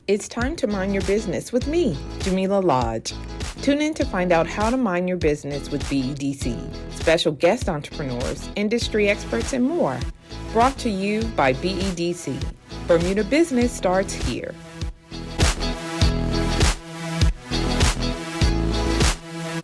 It's time to mind your business with me, Jamillah Lodge. Tune in to find out how to mind your business with BEDC, special guest entrepreneurs, industry experts, and more. Brought to you by BEDC. Bermuda Business starts here.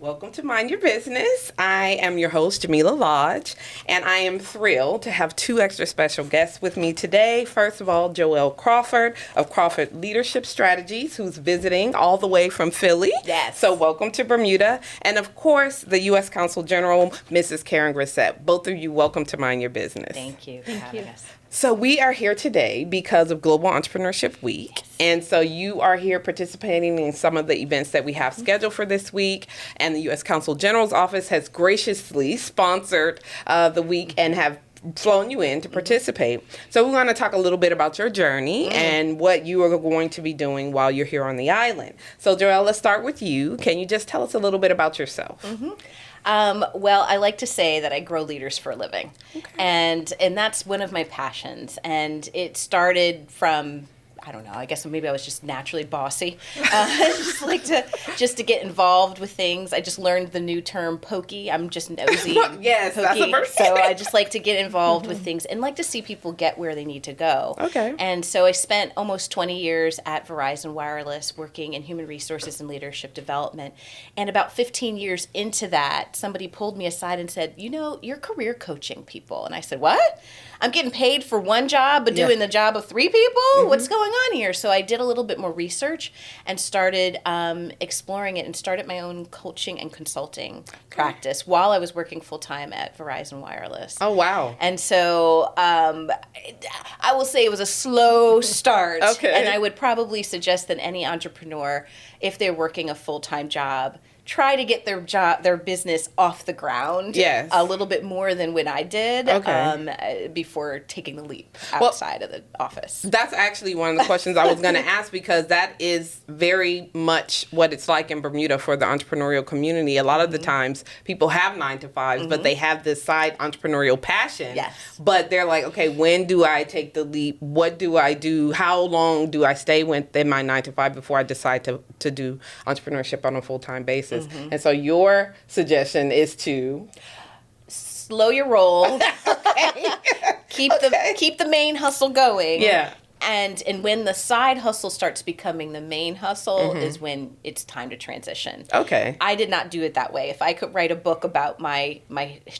Welcome to Mind Your Business. I am your host, Jamillah Lodge, and I am thrilled to have two extra special guests with me today. First of all, Joyel Crawford of Crawford Leadership Strategies, who's visiting all the way from Philly. Yes. So welcome to Bermuda. And of course, the U.S. Consul General, Mrs. Grissette. Both of you, welcome to Mind Your Business. Thank you for having us. So we are here today because of Global Entrepreneurship Week. Yes. And so you are here participating in some of the events that we have scheduled for this week. And the U.S. Consul General's office has graciously sponsored the week and have flown you in to participate. So we want to talk a little bit about your journey and what you are going to be doing while you're here on the island. So Joyel, let's start with you. Can you just tell us a little bit about yourself? Well, I like to say that I grow leaders for a living. Okay. And that's one of my passions. And it started from, I don't know, I guess maybe I was just naturally bossy. I just like to get involved with things. I just learned the new term pokey. I'm just nosy. Yes, pokey. that's the first. So I just like to get involved with things and like to see people get where they need to go. Okay. And so I spent almost 20 years at Verizon Wireless working in human resources and leadership development. And about 15 years into that, somebody pulled me aside and said, you know, you're career coaching people. And I said, what? I'm getting paid for one job, but doing the job of three people? What's going on here? So I did a little bit more research and started exploring it and started my own coaching and consulting practice while I was working full-time at Verizon Wireless. Oh, wow. And so I will say it was a slow start. Okay. And I would probably suggest that any entrepreneur, if they're working a full-time job, try to get their business off the ground a little bit more than when I did before taking the leap outside of the office. That's actually one of the questions I was going to ask, because that is very much what it's like in Bermuda for the entrepreneurial community. A lot of the times people have 9-to-5s, but they have this side entrepreneurial passion. Yes. But they're like, okay, when do I take the leap? What do I do? How long do I stay within my 9-to-5 before I decide to do entrepreneurship on a full-time basis? And so your suggestion is to slow your roll. Keep the main hustle going. Yeah. And when the side hustle starts becoming the main hustle is when it's time to transition. Okay. I did not do it that way. If I could write a book about my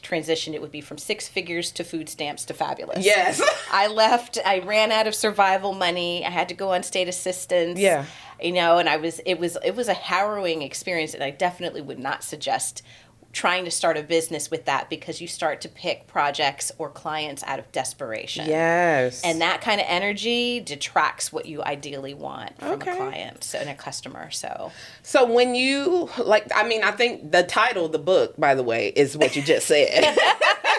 transition, it would be from 6 figures to food stamps to fabulous. Yes. I ran out of survival money. I had to go on state assistance. Yeah. You know, and it was a harrowing experience, and I definitely would not suggest trying to start a business with that, because you start to pick projects or clients out of desperation. Yes. And that kind of energy detracts what you ideally want from a client and a customer. So when you, I think the title of the book, by the way, is what you just said.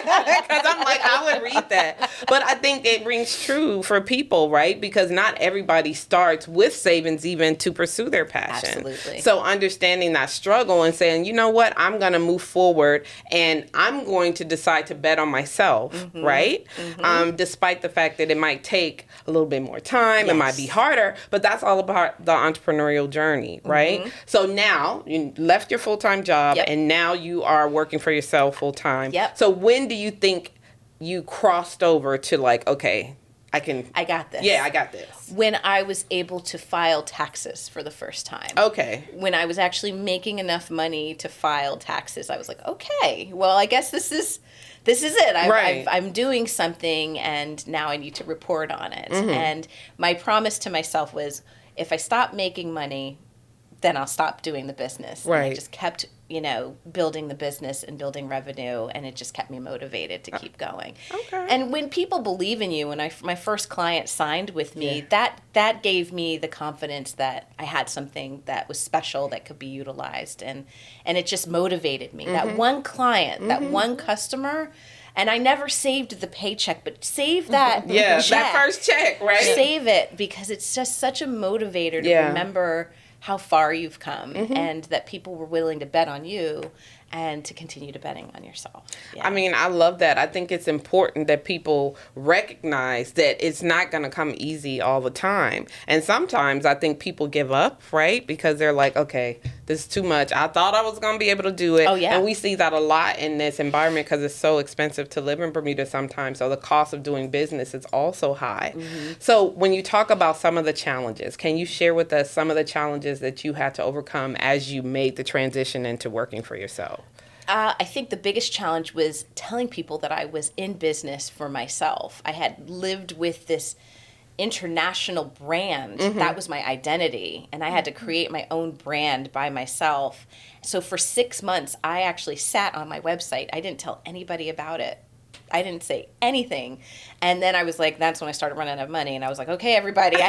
Because I'm like, I would read that. But I think it rings true for people, right? Because not everybody starts with savings even to pursue their passion. Absolutely. So understanding that struggle and saying, you know what, I'm going to move forward and I'm going to decide to bet on myself, right? Despite the fact that it might take a little bit more time, it might be harder, but that's all about the entrepreneurial journey, right? So now you left your full-time job and now you are working for yourself full-time. Yep. So when do you think you crossed over to like, okay, I got this. Yeah, I got this. When I was able to file taxes for the first time. Okay. When I was actually making enough money to file taxes, I was like, okay, well, I guess this is it. I'm doing something, and now I need to report on it. And my promise to myself was, if I stop making money, then I'll stop doing the business. Right. And I just kept, building the business and building revenue, and it just kept me motivated to keep going. Okay. And when people believe in you, when my first client signed with me, that gave me the confidence that I had something that was special that could be utilized, and it just motivated me. That one client, that one customer. And I never saved the paycheck, but save that check. That first check, right? Save it, because it's just such a motivator to remember how far you've come and that people were willing to bet on you and to continue to betting on yourself. Yeah. I mean, I love that. I think it's important that people recognize that it's not going to come easy all the time. And sometimes I think people give up, right? Because they're like, okay, this is too much. I thought I was going to be able to do it. Oh, yeah. And we see that a lot in this environment because it's so expensive to live in Bermuda sometimes. So the cost of doing business is also high. So when you talk about some of the challenges, can you share with us some of the challenges that you had to overcome as you made the transition into working for yourself? I think the biggest challenge was telling people that I was in business for myself. I had lived with this international brand. That was my identity. And I had to create my own brand by myself. So for 6 months, I actually sat on my website. I didn't tell anybody about it. I didn't say anything. And then I was like, that's when I started running out of money. And I was like, okay, everybody, I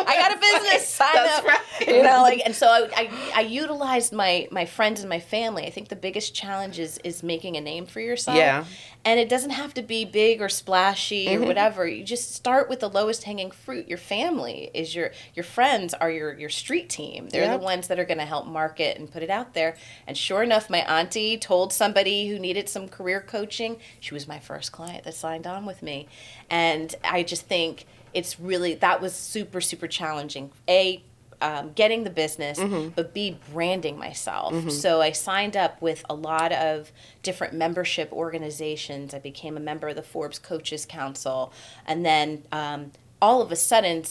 got a business, sign up. Right. You know, like, and so I utilized my friends and my family. I think the biggest challenge is making a name for yourself. Yeah. And it doesn't have to be big or splashy or whatever. You just start with the lowest hanging fruit. Your family is your friends are your street team. They're the ones that are going to help market and put it out there. And sure enough, my auntie told somebody who needed some career coaching. She was my first client that signed on with me. And I just think it's really, that was super, super challenging. Getting the business, but B, branding myself. So I signed up with a lot of different membership organizations. I became a member of the Forbes Coaches Council. And then all of a sudden,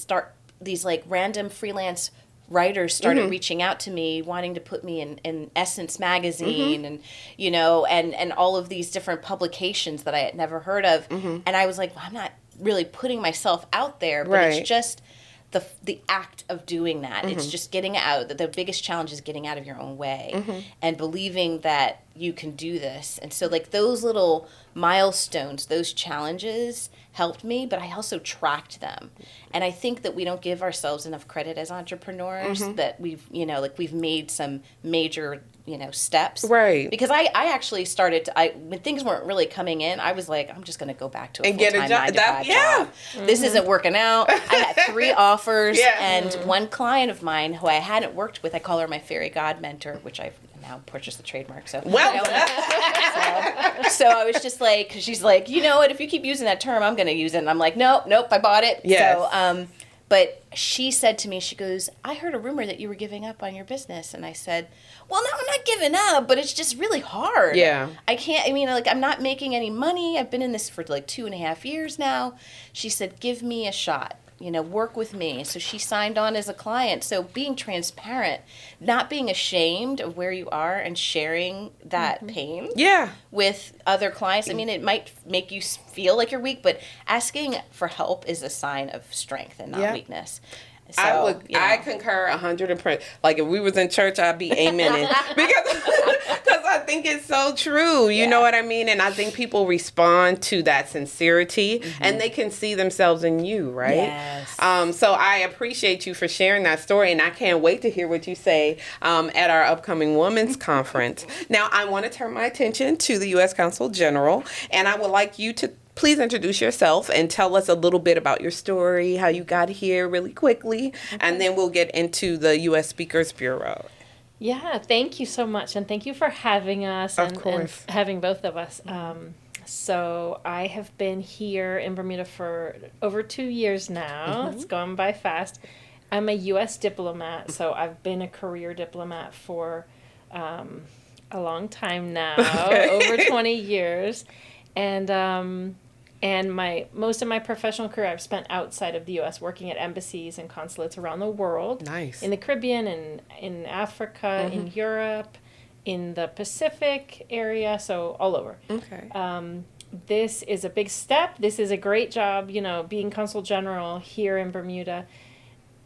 these like random freelance writers started reaching out to me, wanting to put me in Essence magazine and, you know, and all of these different publications that I had never heard of. And I was like, well, I'm not really putting myself out there, but it's just the act of doing that. It's just getting out. The biggest challenge is getting out of your own way and believing that you can do this. And so like those little milestones, those challenges helped me, but I also tracked them. And I think that we don't give ourselves enough credit as entrepreneurs that we've made some major, steps. Right. Because I actually started when things weren't really coming in, I was like, I'm just going to go back to a get a full-time job. 9-to-5 job. This isn't working out. I had 3 offers and one client of mine who I hadn't worked with, I call her my fairy god mentor, which I've now purchased the trademark. So so I was just like, she's like, you know what, if you keep using that term, I'm going to use it. And I'm like, nope, I bought it. Yes. So, but she said to me, she goes, I heard a rumor that you were giving up on your business. And I said, well, no, I'm not giving up, but it's just really hard. Yeah. I'm not making any money. I've been in this for like 2.5 years now. She said, give me a shot. Work with me. So she signed on as a client. So being transparent, not being ashamed of where you are and sharing that pain with other clients. I mean, it might make you feel like you're weak, but asking for help is a sign of strength and not weakness. So, I concur 100%. Like if we was in church, I'd be amening because I think it's so true. You know what I mean? And I think people respond to that sincerity and they can see themselves in you, right? Yes. So I appreciate you for sharing that story, and I can't wait to hear what you say at our upcoming Women's Conference. Now, I want to turn my attention to the U.S. Consul General, and I would like you to please introduce yourself and tell us a little bit about your story, how you got here really quickly, and then we'll get into the U.S. Speakers Bureau. Yeah, thank you so much, and thank you for having us and having both of us. So I have been here in Bermuda for over 2 years now. It's gone by fast. I'm a U.S. diplomat, so I've been a career diplomat for a long time now, over 20 years. And most of my professional career I've spent outside of the U.S. working at embassies and consulates around the world. Nice. In the Caribbean, in Africa, in Europe, in the Pacific area, so all over. Okay. This is a big step. This is a great job, being Consul General here in Bermuda.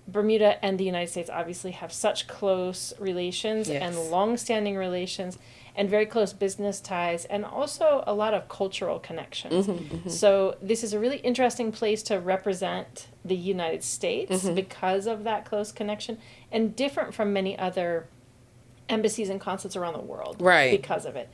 Bermuda and the United States obviously have such close relations and long-standing relations and very close business ties and also a lot of cultural connections. So this is a really interesting place to represent the United States because of that close connection and different from many other embassies and consulates around the world because of it.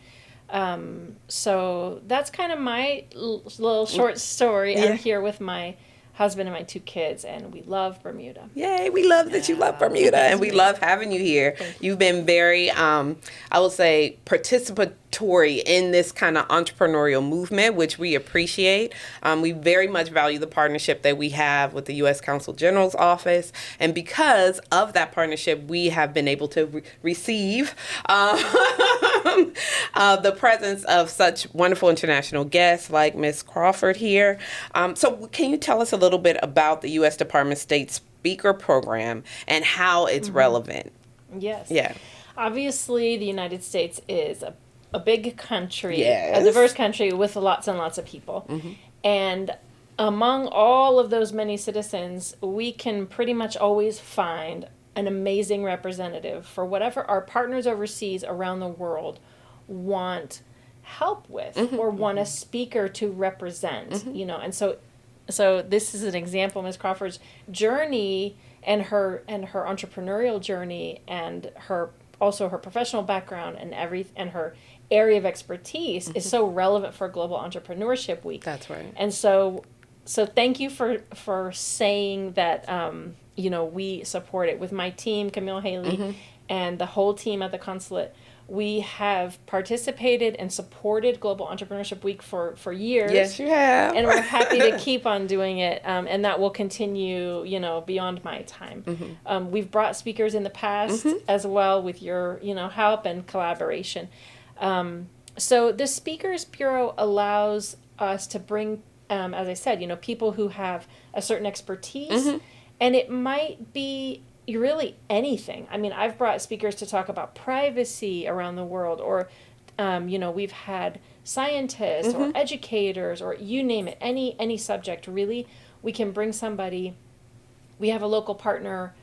So that's kind of my little short story. I'm here with my husband and my 2 kids, and we love Bermuda. Yay, we love that you love Bermuda, and we love having you here. You've been very, I will say, participatory in this kind of entrepreneurial movement, which we appreciate. We very much value the partnership that we have with the U.S. Consul General's office, and because of that partnership, we have been able to receive the presence of such wonderful international guests like Ms. Crawford here. So can you tell us a little bit about the U.S. Department of State Speaker Program and how it's relevant? Yes. Yeah. Obviously, the United States is a big country, Yes. a diverse country with lots and lots of people. And among all of those many citizens, we can pretty much always find an amazing representative for whatever our partners overseas around the world want help with or want a speaker to represent, you know. And so this is an example, Ms. Crawford's journey and her entrepreneurial journey and her professional background and her area of expertise is so relevant for Global Entrepreneurship Week. That's right. And so thank you for saying that, you know, we support it. With my team, Camille Haley, and the whole team at the consulate, we have participated and supported Global Entrepreneurship Week for years. Yes, you have. And we're happy to keep on doing it, and that will continue, you know, beyond my time. We've brought speakers in the past as well with your, you know, help and collaboration. So the Speakers Bureau allows us to bring, as I said, you know, people who have a certain expertise, and it might be really anything. I mean, I've brought speakers to talk about privacy around the world, or, you know, we've had scientists or educators, or you name it, any subject, really. We can bring somebody. We have a local partner.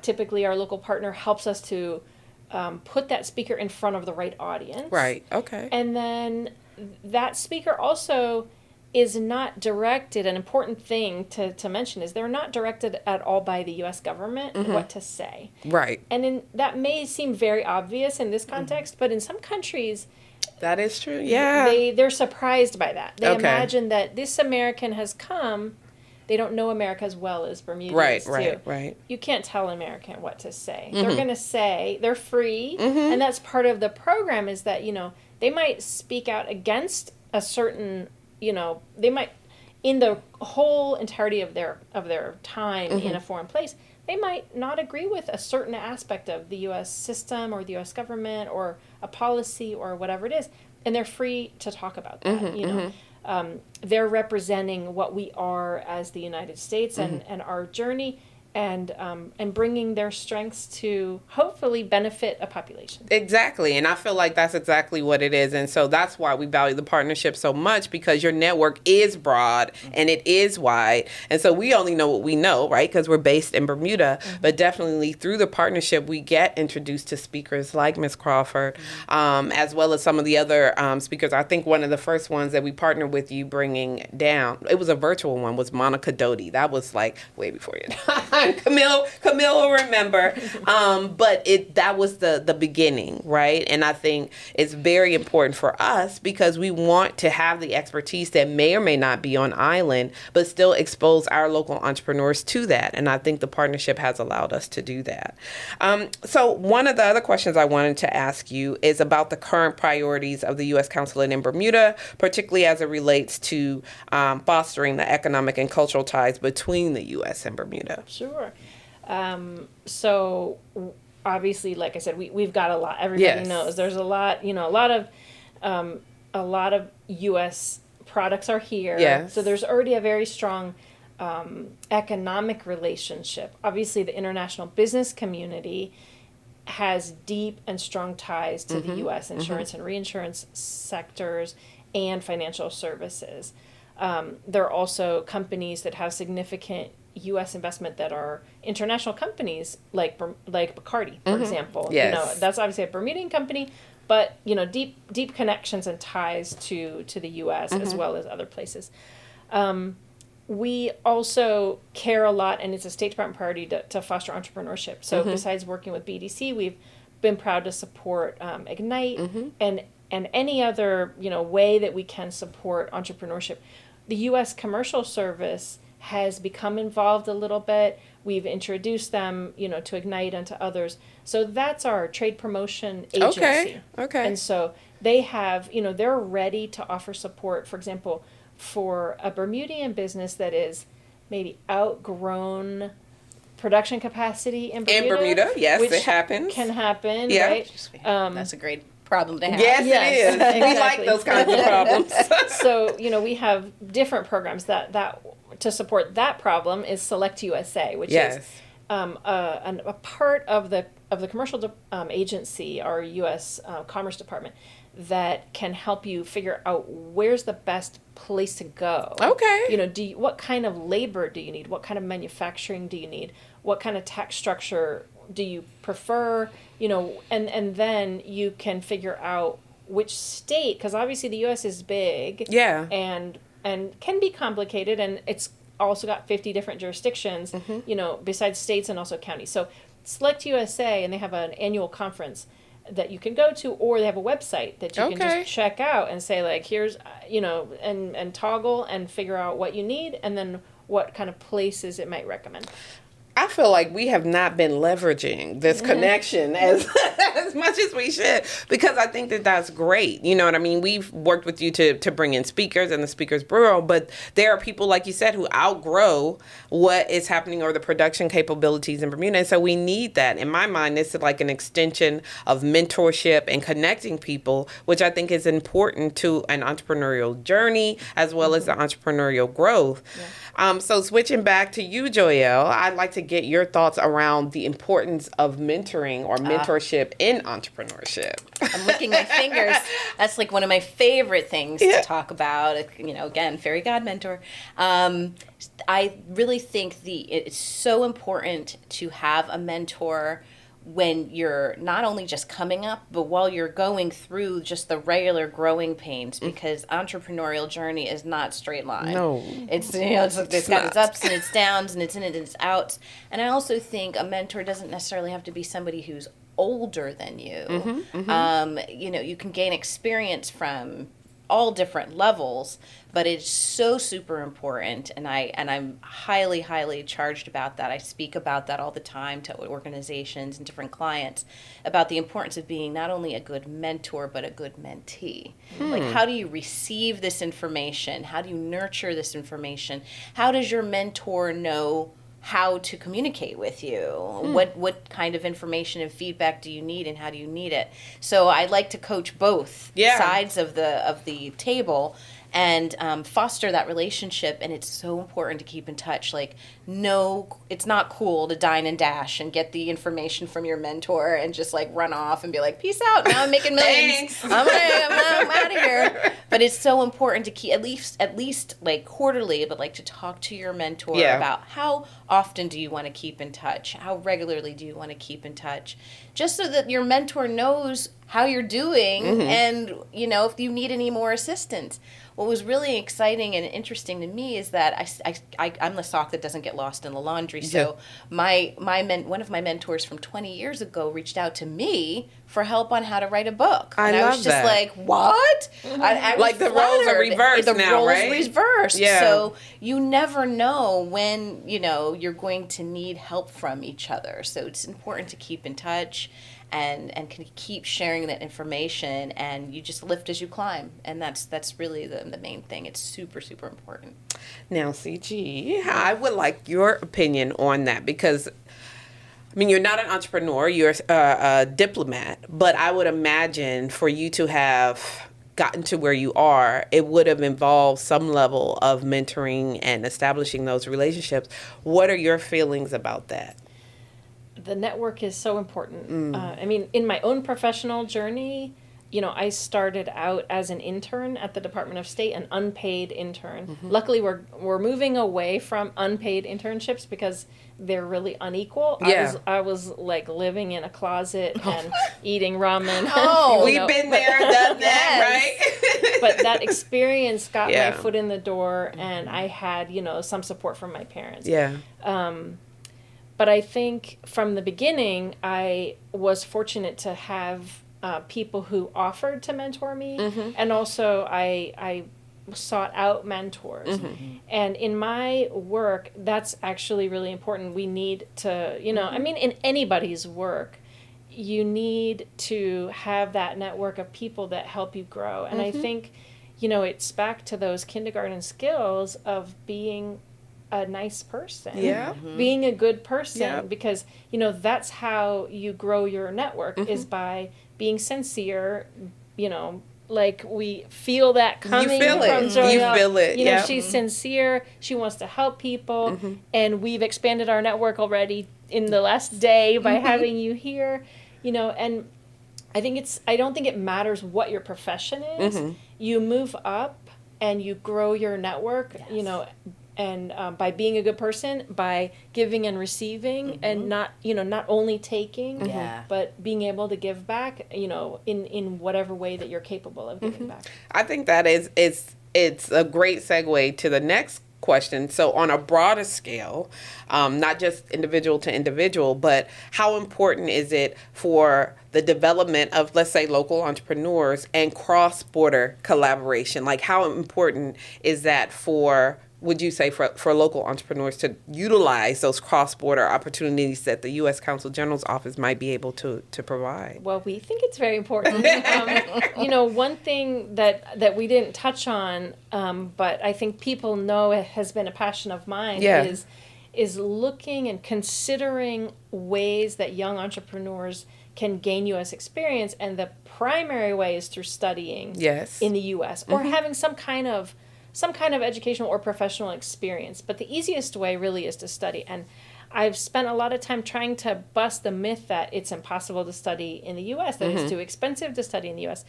Typically our local partner helps us to put that speaker in front of the right audience. Right, okay. And then that speaker also is not directed, an important thing to mention is they're not directed at all by the U.S. government what to say. Right. And that may seem very obvious in this context, but in some countries... That is true, yeah. They're surprised by that. They imagine that this American has come, they don't know America as well as Bermudians do. Right. You can't tell an American what to say. They're going to say, they're free, and that's part of the program is that, you know, they might speak out against a certain... You know, they might, in the whole entirety of their time in a foreign place, they might not agree with a certain aspect of the U.S. system or the U.S. government or a policy or whatever it is, and they're free to talk about that. You know, they're representing what we are as the United States and our journey. And bringing their strengths to hopefully benefit a population. Exactly. And I feel like that's exactly what it is. And so that's why we value the partnership so much, because your network is broad and it is wide. And so we only know what we know, right? Because we're based in Bermuda. But definitely through the partnership, we get introduced to speakers like Ms. Crawford, as well as some of the other speakers. I think one of the first ones that we partnered with you bringing down, it was a virtual one, was Monica Doty. That was like way before your time. Camille will remember, but that was the beginning, right? And I think it's very important for us because we want to have the expertise that may or may not be on island, but still expose our local entrepreneurs to that. And I think the partnership has allowed us to do that. So one of the other questions I wanted to ask you is about the current priorities of the U.S. Consulate in Bermuda, particularly as it relates to fostering the economic and cultural ties between the U.S. and Bermuda. Sure. So obviously, like I said, we've got a lot. Everybody knows there's a lot. You know, a lot of U.S. products are here. Yes. So there's already a very strong economic relationship. Obviously, the international business community has deep and strong ties to the U.S. insurance and reinsurance sectors and financial services. There are also companies that have significant U.S. investment that are international companies, like Bacardi, for example. Yes. You know, that's obviously a Bermudian company, but you know, deep connections and ties to the U.S. as well as other places. We also care a lot, and it's a State Department priority to foster entrepreneurship. So besides working with BDC, we've been proud to support Ignite and any other way that we can support entrepreneurship. The U.S. Commercial Service has become involved a little bit. We've introduced them, to Ignite and to others. So that's our trade promotion agency. Okay. And so they have, they're ready to offer support, for example, for a Bermudian business that is maybe outgrown production capacity in Bermuda. In Bermuda, yes, which it happens. Can happen, Yeah. right? That's a great problem to have. Yes, it is. Exactly. We like those kinds of problems. So, we have different programs that to support that problem is Select USA, which is a part of the commercial agency, our U.S. Commerce Department, that can help you figure out where's the best place to go. Okay. What kind of labor do you need? What kind of manufacturing do you need? What kind of tax structure do you prefer? And then you can figure out which state, because obviously the U.S. is big. Yeah. And can be complicated, and it's also got 50 different jurisdictions, besides states and also counties. So Select USA, and they have an annual conference that you can go to, or they have a website that you can just check out and say, like, here's, and toggle and figure out what you need, and then what kind of places it might recommend. I feel like we have not been leveraging this connection as much as we should, because I think that that's great. You know what I mean? We've worked with you to bring in speakers and the Speakers Bureau, but there are people, like you said, who outgrow what is happening or the production capabilities in Bermuda. And so we need that. In my mind, this is like an extension of mentorship and connecting people, which I think is important to an entrepreneurial journey as well as the entrepreneurial growth. Yeah. So switching back to you, Joyel, I'd like to get your thoughts around the importance of mentoring or mentorship in entrepreneurship. I'm licking my fingers. That's like one of my favorite things to talk about. Again, fairy god mentor. I really think it's so important to have a mentor when you're not only just coming up, but while you're going through just the regular growing pains, because entrepreneurial journey is not straight line. No. It's got its ups and its downs, and its in and its outs. And I also think a mentor doesn't necessarily have to be somebody who's older than you. You can gain experience from all different levels, but it's so super important, and I'm highly, highly charged about that. I speak about that all the time to organizations and different clients about the importance of being not only a good mentor, but a good mentee. Like, how do you receive this information? How do you nurture this information? How does your mentor know how to communicate with you? What kind of information and feedback do you need, and how do you need it? So I like to coach both sides of the table and foster that relationship. And it's so important to keep in touch. Like, no, it's not cool to dine and dash and get the information from your mentor and just like run off and be like, peace out, now I'm making millions. I'm out of here. But it's so important to keep at least like quarterly, but like to talk to your mentor about how often do you want to keep in touch? How regularly do you want to keep in touch? Just so that your mentor knows how you're doing and, if you need any more assistance. What was really exciting and interesting to me is that I'm the sock that doesn't get lost in the laundry. So one of my mentors from 20 years ago reached out to me for help on how to write a book. I was love just that. like, what? I was like the roles are reversed the now, roles right? reversed. Yeah. So you never know when, you're going to need help from each other. So it's important to keep in touch and can keep sharing that information, and you just lift as you climb. And that's really the main thing. It's super, super important. Now, CG, I would like your opinion on that, because you're not an entrepreneur, you're a diplomat, but I would imagine for you to have gotten to where you are, it would have involved some level of mentoring and establishing those relationships. What are your feelings about that? The network is so important. In my own professional journey, I started out as an intern at the Department of State, an unpaid intern. Luckily, we're moving away from unpaid internships because they're really unequal. Yeah. I was like living in a closet and eating ramen. We've been there, done that, right? But that experience got my foot in the door, and I had, some support from my parents. Yeah. But I think from the beginning, I was fortunate to have people who offered to mentor me. And also I sought out mentors. And in my work, that's actually really important. We need to, I mean, in anybody's work, you need to have that network of people that help you grow. And I think, it's back to those kindergarten skills of being a nice person, being a good person, because, that's how you grow your network is by being sincere, like we feel that coming from Joyel. You feel it. She's sincere. She wants to help people, and we've expanded our network already in the last day by having you here. And I don't think it matters what your profession is. You move up and you grow your network. And by being a good person, by giving and receiving, and not only taking, but being able to give back, in whatever way that you're capable of giving back. I think that it's a great segue to the next question. So on a broader scale, not just individual to individual, but how important is it for the development of, let's say, local entrepreneurs and cross-border collaboration? Like, how important is that would you say for local entrepreneurs to utilize those cross-border opportunities that the U.S. Consul General's office might be able to provide? Well, we think it's very important. One thing that we didn't touch on, but I think people know it has been a passion of mine, is looking and considering ways that young entrepreneurs can gain U.S. experience, and the primary way is through studying in the U.S. or having some kind of educational or professional experience. But the easiest way really is to study. And I've spent a lot of time trying to bust the myth that it's impossible to study in the U.S., that it's too expensive to study in the U.S.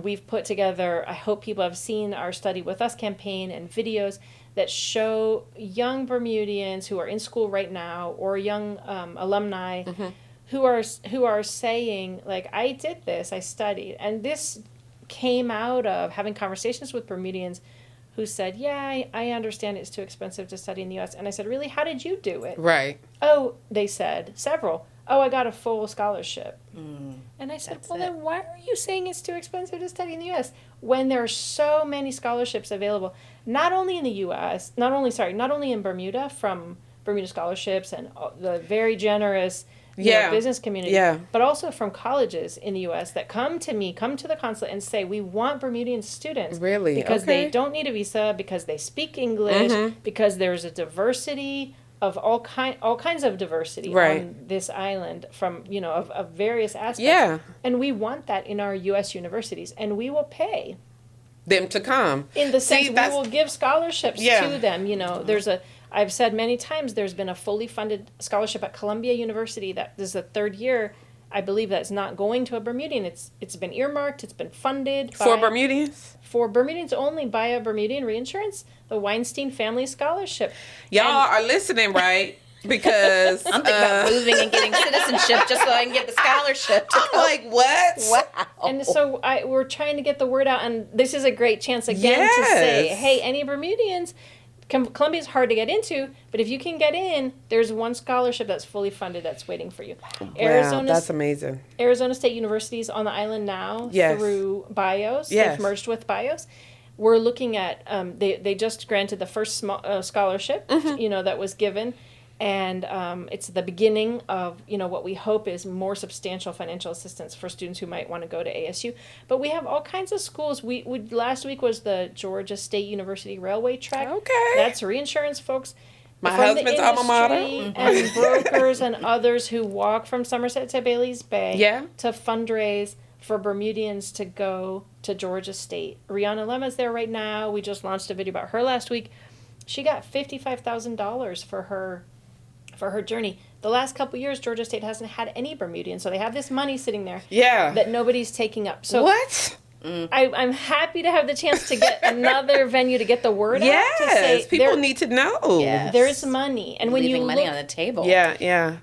We've put together, I hope people have seen our Study With Us campaign and videos that show young Bermudians who are in school right now, or young alumni who are saying, like, I did this, I studied. And this came out of having conversations with Bermudians who said, I understand it's too expensive to study in the U.S. And I said, really, how did you do it? Right. Oh, they said, several. Oh, I got a full scholarship. And I said, then why are you saying it's too expensive to study in the U.S. when there are so many scholarships available, not only in the U.S., not only in Bermuda, from Bermuda Scholarships and the very generous business community, but also from colleges in the U.S. that come to the consulate and say, we want Bermudian students. Really? Because they don't need a visa, because they speak English, because there's a diversity of all kinds of diversity on this island from, of various aspects. Yeah. And we want that in our U.S. universities, and we will pay them to come. In the sense, we will give scholarships to them. I've said many times there's been a fully funded scholarship at Columbia University that this is the third year, I believe, that's not going to a Bermudian. It's been earmarked, it's been funded for Bermudians? For Bermudians only, by a Bermudian reinsurance, the Weinstein Family Scholarship. Y'all are listening, right? Because I'm thinking about moving and getting citizenship just so I can get the scholarship. I'm like, what? Wow. And so we're trying to get the word out, and this is a great chance again to say, hey, any Bermudians, Columbia's hard to get into, but if you can get in, there's one scholarship that's fully funded that's waiting for you. Wow, that's amazing. Arizona State University is on the island now through BIOS. They've merged with BIOS. We're looking at, they just granted the first scholarship, that was given. And it's the beginning of, what we hope is more substantial financial assistance for students who might want to go to ASU. But we have all kinds of schools. We last week was the Georgia State University Railway Track. Okay. That's reinsurance folks. My husband's alma mater. And brokers and others who walk from Somerset to Bailey's Bay to fundraise for Bermudians to go to Georgia State. Rihanna Lemma's there right now. We just launched a video about her last week. She got $55,000 for her journey. The last couple years, Georgia State hasn't had any Bermudians, so they have this money sitting there that nobody's taking up. So what? I'm happy to have the chance to get another venue to get the word out. To say people need to know. Yes. There's money, and when leaving you money on the table.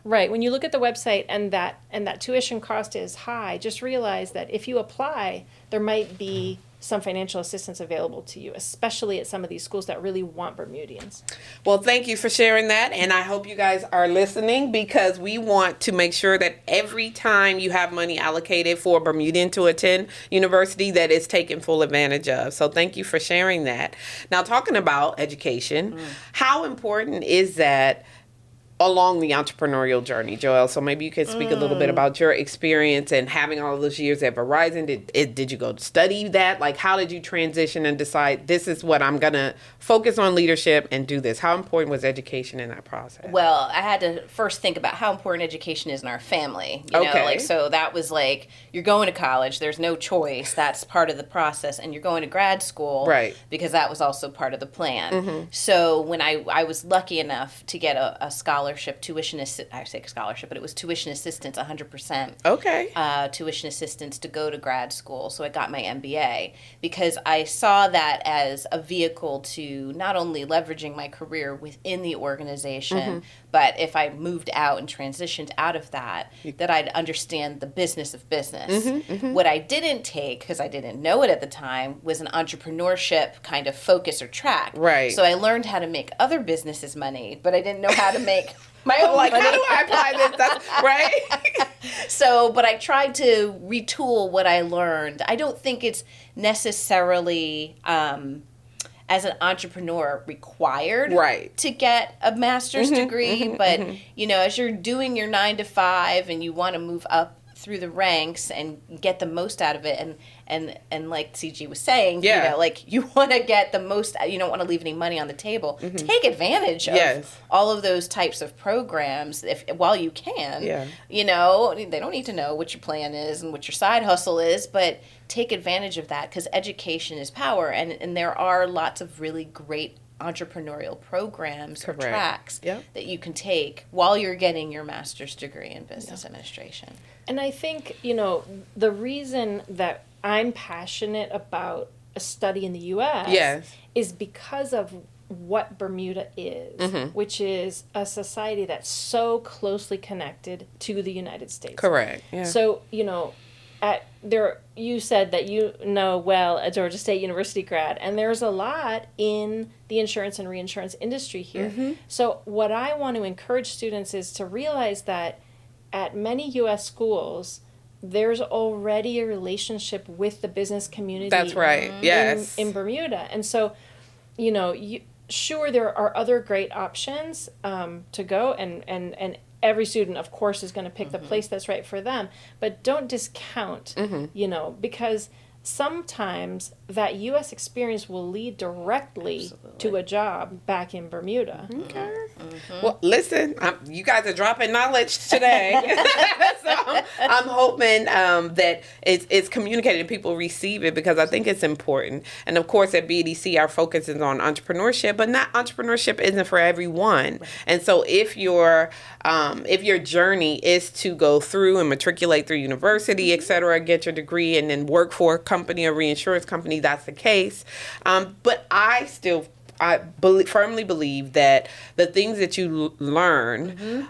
Right. When you look at the website and that tuition cost is high, just realize that if you apply, there might be some financial assistance available to you, especially at some of these schools that really want Bermudians. Well, thank you for sharing that. And I hope you guys are listening, because we want to make sure that every time you have money allocated for a Bermudian to attend university, that it's taken full advantage of. So thank you for sharing that. Now, talking about education, how important is that along the entrepreneurial journey, Joyel? So maybe you could speak a little bit about your experience and having all of those years at Verizon. Did you go to study that? Like, how did you transition and decide this is what I'm going to focus on leadership and do this? How important was education in that process? Well, I had to first think about how important education is in our family. You know, like, so that was like, you're going to college, there's no choice. That's part of the process. And you're going to grad school. Right. Because that was also part of the plan. So when I was lucky enough to get a scholarship, I say scholarship, but it was tuition assistance, 100%. Okay. Tuition assistance to go to grad school. So I got my MBA because I saw that as a vehicle to not only leveraging my career within the organization, but if I moved out and transitioned out of that, that I'd understand the business of business. What I didn't take, because I didn't know it at the time, was an entrepreneurship kind of focus or track. Right. So I learned how to make other businesses money, but I didn't know how to make my own money. How do I apply this? That's right. So, but I tried to retool what I learned. I don't think it's necessarily, as an entrepreneur, required to get a master's degree. But, you know, as you're doing your 9 to 5 and you want to move up through the ranks and get the most out of it, and like CG was saying, you know, like, you want to get the most, you don't want to leave any money on the table. Take advantage of all of those types of programs while you can. You know, they don't need to know what your plan is and what your side hustle is, but take advantage of that, because education is power, and there are lots of really great entrepreneurial programs or tracks that you can take while you're getting your master's degree in business administration. And I think, you know, the reason that I'm passionate about a study in the U.S. is because of what Bermuda is, which is a society that's so closely connected to the United States. Correct. Yeah. So, you know, you said that you know well a Georgia State University grad, and there's a lot in the insurance and reinsurance industry here. So what I want to encourage students is to realize that at many U.S. schools, there's already a relationship with the business community. That's right. In Bermuda. And so, you know, sure, there are other great options to go, and every student, of course, is going to pick the place that's right for them. But don't discount, you know, because sometimes that U.S. experience will lead directly to a job back in Bermuda. Okay. Well, listen, you guys are dropping knowledge today. So I'm hoping that it's communicated and people receive it, because I think it's important. And of course, at BDC, our focus is on entrepreneurship, but not entrepreneurship isn't for everyone. And so if your journey is to go through and matriculate through university, et cetera, get your degree, and then work for a company, a reinsurance company, that's the case. But I firmly believe that the things that you learn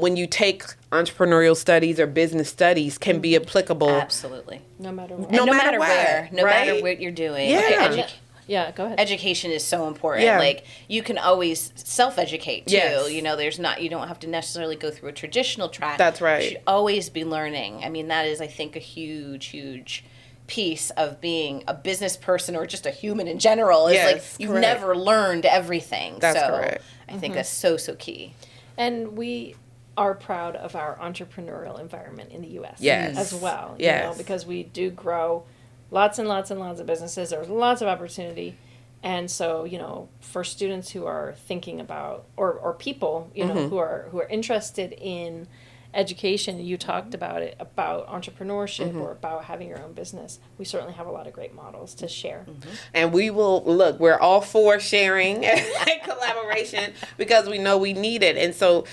when you take entrepreneurial studies or business studies can be applicable. Absolutely. No matter where. No matter what you're doing. Yeah, go ahead. Education is so important. Like, you can always self-educate too. You know, you don't have to necessarily go through a traditional track. That's right. You should always be learning. I mean, that is, I think, a huge piece of being a business person, or just a human in general, is like, you've never learned everything. That's correct. I think that's so key. And we are proud of our entrepreneurial environment in the U.S. as well. You know, because we do grow lots and lots and lots of businesses. There's lots of opportunity. And so, you know, for students who are thinking about, or people, you know, who are interested in education, you talked about it, about entrepreneurship or about having your own business, we certainly have a lot of great models to share. And we will, look, we're all for sharing and collaboration, because we know we need it. And so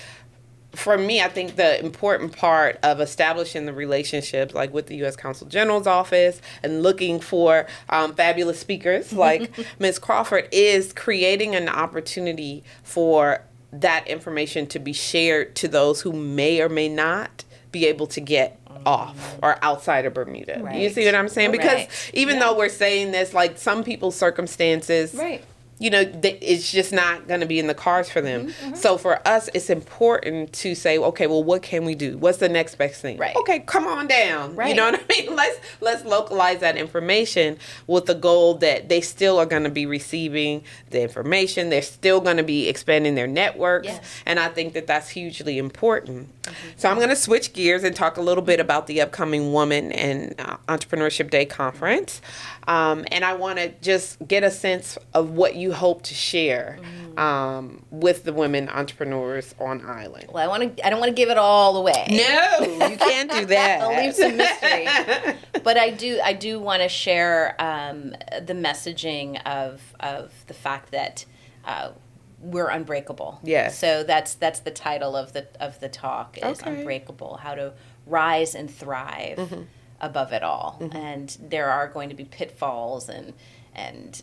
for me, I think the important part of establishing the relationships, like with the U.S. Consul General's office and looking for fabulous speakers like Ms. Crawford, is creating an opportunity for that information to be shared to those who may or may not be able to get off or outside of Bermuda. Right. You see what I'm saying? Because Right. even though we're saying this, like some people's circumstances, Right. you know, it's just not going to be in the cards for them. So for us, it's important to say, okay, well, what can we do? What's the next best thing? Right. Okay, come on down. Right. You know what I mean? Let's localize that information with the goal that they still are going to be receiving the information. They're still going to be expanding their networks. Yes. And I think that that's hugely important. So I'm going to switch gears and talk a little bit about the upcoming Woman and Entrepreneurship Day conference. And I want to just get a sense of what you hope to share with the women entrepreneurs on island. Well, I don't want to give it all away. No, you can't do that. I'll leave some mystery. But I do want to share the messaging of the fact that we're unbreakable. Yes. So that's the title of the talk is Okay. Unbreakable: How to Rise and Thrive above it all. And there are going to be pitfalls and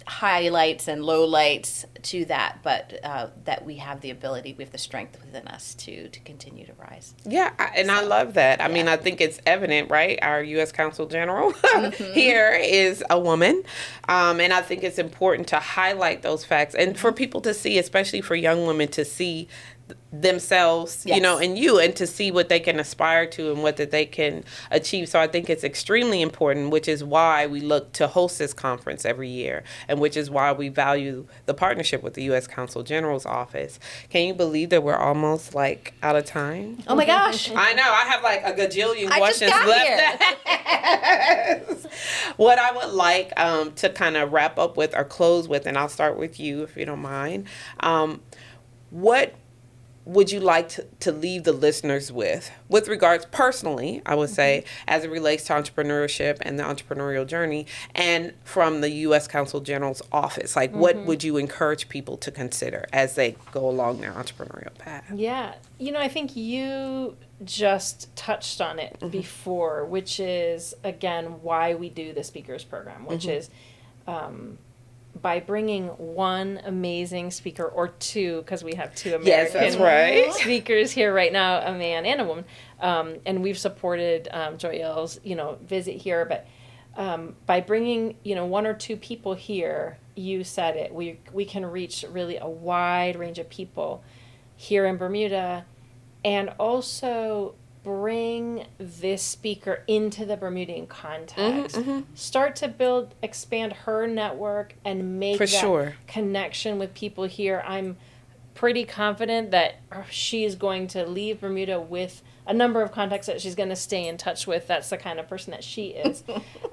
highlights and lowlights to that, but that we have the ability, we have the strength within us to continue to rise. Yeah, I love that. I mean, I think it's evident, right? Our U.S. Consul General here is a woman. And I think it's important to highlight those facts and for people to see, especially for young women, to see themselves, you know, in you, and to see what they can aspire to and what that they can achieve. So I think it's extremely important, which is why we look to host this conference every year, and which is why we value the partnership with the U.S. Consul General's office. Can you believe that we're almost like out of time? Oh my gosh. I know. I have like a gajillion I just questions got left. What I would like to kind of wrap up with or close with, and I'll start with you if you don't mind. What would you like to leave the listeners with regards personally, I would say, as it relates to entrepreneurship and the entrepreneurial journey, and from the U.S. Consul General's office? Like, what would you encourage people to consider as they go along their entrepreneurial path? Yeah. I think you just touched on it before, which is, again, why we do the speakers program, which is by bringing one amazing speaker or two, because we have two American that's right. speakers here right now, a man and a woman, and we've supported Joyel's, visit here, but by bringing, one or two people here, you said it, we can reach really a wide range of people here in Bermuda, and also bring this speaker into the Bermudian context. Start to expand her network and make connection with people here. I'm pretty confident that she's going to leave Bermuda with a number of contacts that she's going to stay in touch with. That's the kind of person that she is.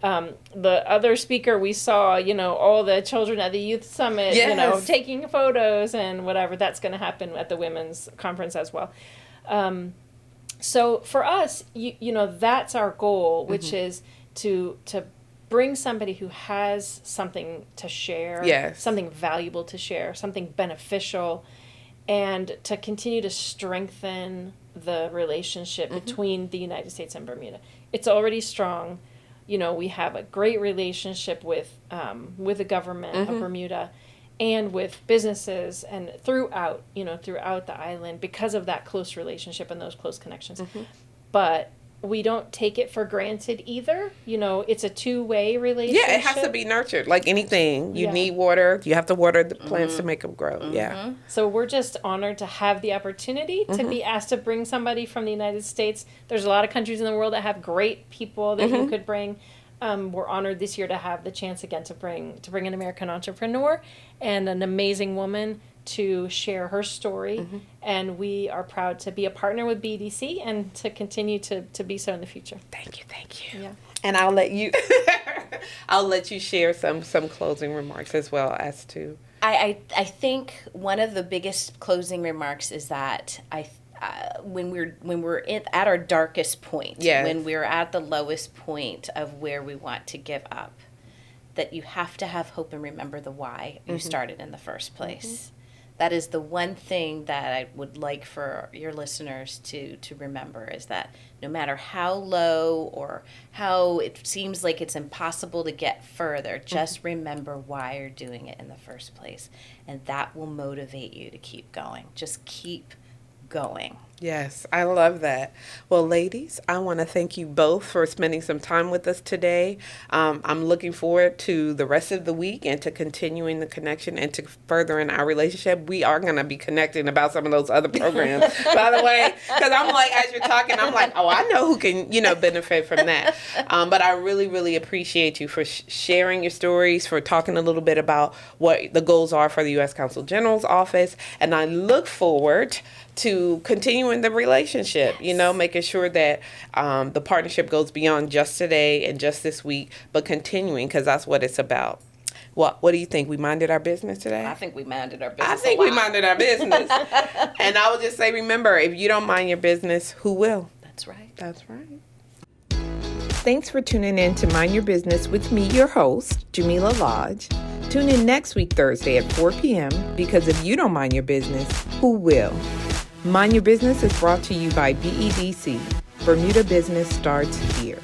The other speaker we saw, all the children at the youth summit, taking photos and whatever. That's going to happen at the women's conference as well. So for us, that's our goal, which is to bring somebody who has something to share, something valuable to share, something beneficial, and to continue to strengthen the relationship between the United States and Bermuda. It's already strong. We have a great relationship with the government of Bermuda and with businesses and throughout the island because of that close relationship and those close connections. But we don't take it for granted either. It's a two-way relationship. Yeah, it has to be nurtured. Like anything, you need water. You have to water the plants to make them grow. Yeah. So we're just honored to have the opportunity to be asked to bring somebody from the United States. There's a lot of countries in the world that have great people that you could bring. We're honored this year to have the chance again to bring an American entrepreneur and an amazing woman to share her story. And we are proud to be a partner with BDC and to continue to be so in the future. Thank you. Yeah. And I'll let you share some closing remarks as well as to. I think one of the biggest closing remarks is that when we're at our darkest point, when we're at the lowest point of where we want to give up, that you have to have hope and remember the why you started in the first place. That is the one thing that I would like for your listeners to remember, is that no matter how low or how it seems like it's impossible to get further, just remember why you're doing it in the first place. And that will motivate you to keep going. Just keep going. Yes, I love that. Well, ladies, I want to thank you both for spending some time with us today. I'm looking forward to the rest of the week and to continuing the connection and to furthering our relationship. We are going to be connecting about some of those other programs, by the way, because I'm like, as you're talking, I'm like, oh, I know who can, benefit from that. But I really, really appreciate you for sharing your stories, for talking a little bit about what the goals are for the U.S. Consul General's office. And I look forward to continuing the relationship, making sure that the partnership goes beyond just today and just this week, but continuing, because that's what it's about. What do you think? We minded our business today? I think we minded our business. I think we minded our business. And I would just say, remember, if you don't mind your business, who will? That's right. That's right. Thanks for tuning in to Mind Your Business with me, your host, Jamillah Lodge. Tune in next week, Thursday at 4 p.m. because if you don't mind your business, who will? Mind Your Business is brought to you by BEDC. Bermuda Business starts here.